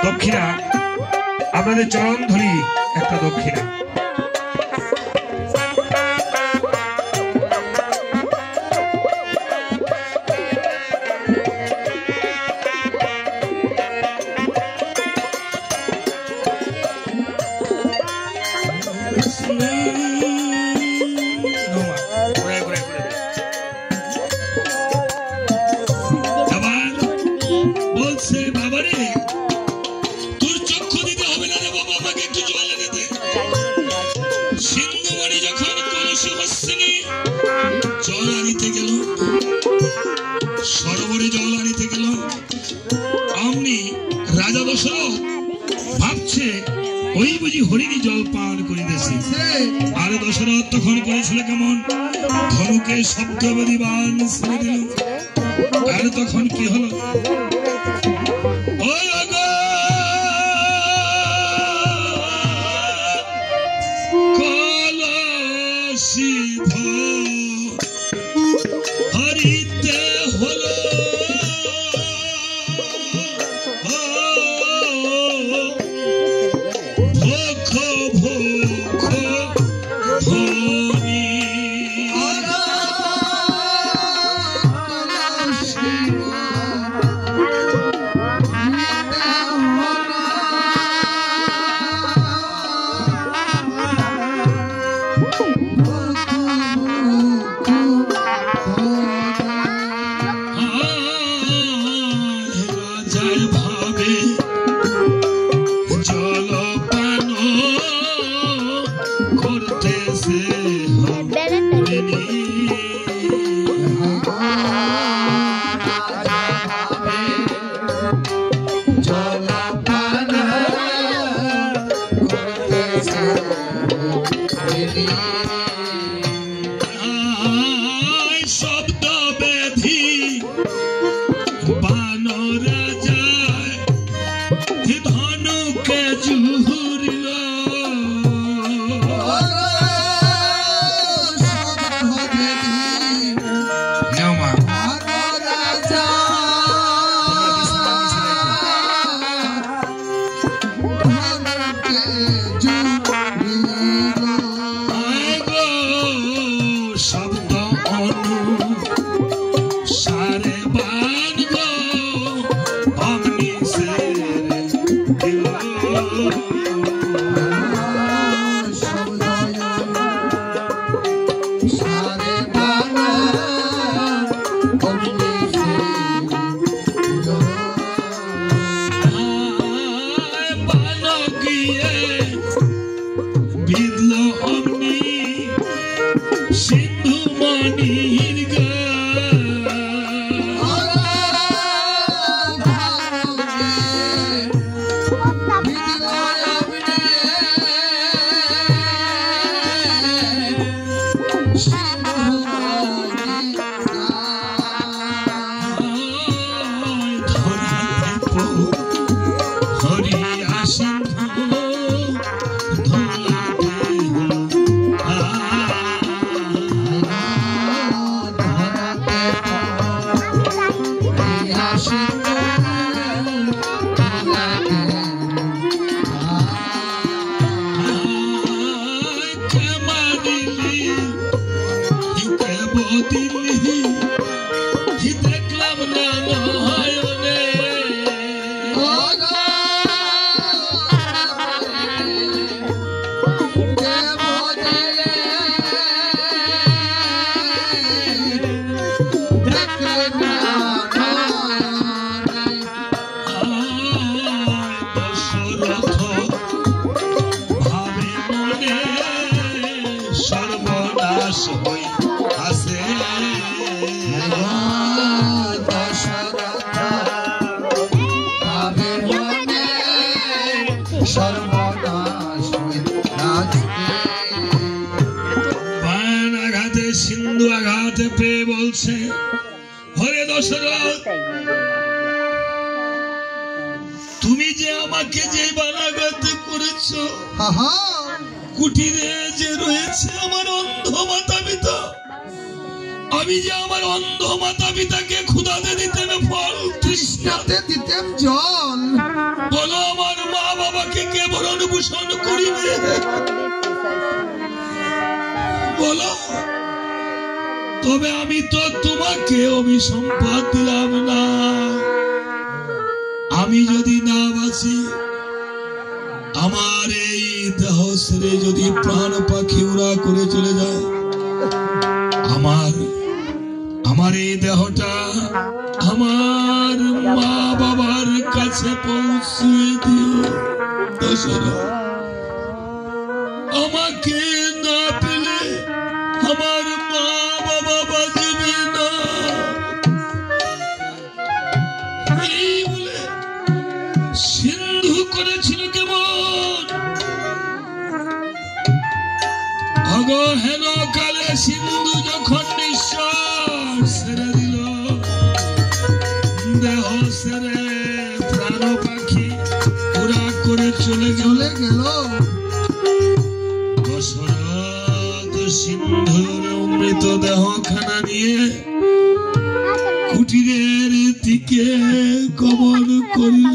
দক্ষিণা আপনাদের চরণ ধরি একটা দক্ষিণা। সরোবরে জল আনিতে গেল, অমনি রাজা দশরথ ভাবছে ওই বুঝি হরিণী জল পান করিতেছে। আর দশরথ তখন করেছিল কেমন, ধনুকে শব্দবেদী বাণ ছেড়ে দিল। আর তখন কি হলো, হরিতে হলো সিন্ধু আঘাত পেয়ে বলছে, হরে দশরথ, তুমি যে আমাকে যে বানাঘাত করেছো, কুটিরে যে রয়েছে আমার অন্ধ মাতা পিতা, আমি যে আমার অন্ধ মাতা পিতাকে ক্ষুধাতে দিতেন ফল, তৃষ্ণাতে দিতেম জল, বলো আমার মা বাবাকে কে ভরণ পোষণ করিবে? বলো। তবে আমি তো তোমাকে অভিসম্পাদ দিলাম না। আমি যদি না বাঁচি, আমার এই দেহ ছেড়ে যদি প্রাণ পাখি উড়া করে চলে যায়, আমার এই দেহটা আমার মা বাবার কাছে পৌঁছিয়ে দিও দশরথ। আমাকে না পেলে আমার মা বাবা বাঁচবে না। এই বলে সিন্ধু করেছিল কেমন অগহেন কালে সিন্ধু যখন নিঃশ্বাস ছেড়ে দিল, দেহ ছেড়ে প্রাণ পাখি উড়া করে চলে গেল। দশরথ সিন্ধুর মৃতদেহ খানা নিয়ে কুটিরের দিকে গমন করিল।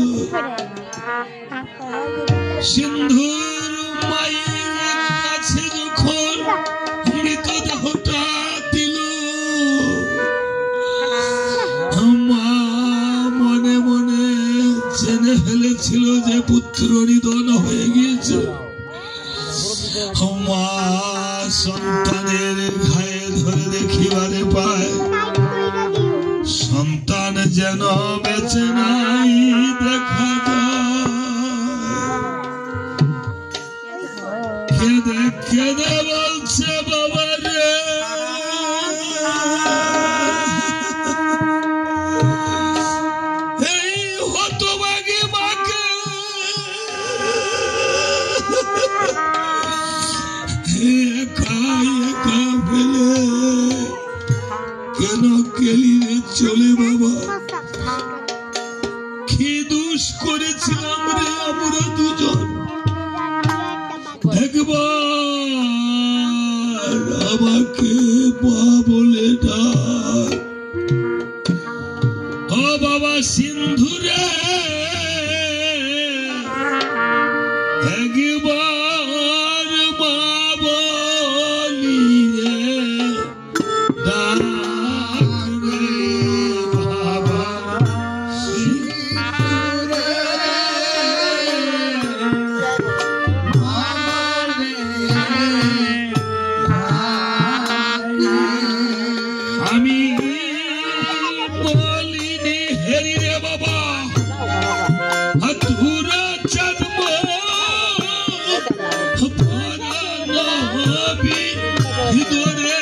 সিন্ধুর মায়ের কাছে যখন মৃতদেহটা দিল, মা মনে মনে জেনে ফেলেছিল যে পুত্র নিধন হয়ে গিয়েছে। মা সন্তানের ঘায়ে ধরে দেখিবারে পায় সন্তান যেন বেঁচে নাই দেখা যায়। কেঁদে কেঁদে বলছে বাবা রে, এই হতভাগী মাকে একা একা ফেলে কেন গেলি রে চলে বাবা? কি দোষ করেছিলাম রে আমরা দুজন? একবার আমাকে মা বলে ডাক। ও বাবা সিন্ধু রে, একবার মা বলি রে ডাক রে বাবা সিন্ধু রে। আমি বলিনি হেরি রে বাবা, ধুরা জন্ম নবী ধরে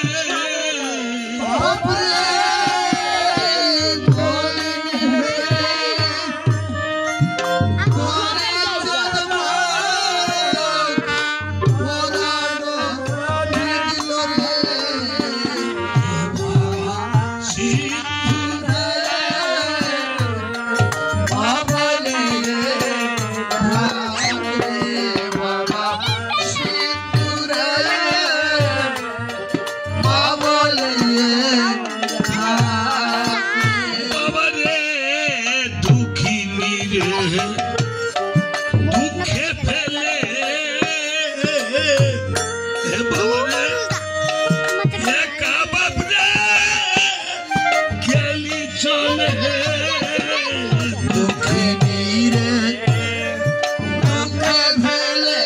দুঃখে ফেলে একা বাপরে গেলি চলে দুঃখিনী রে দুঃখে ফেলে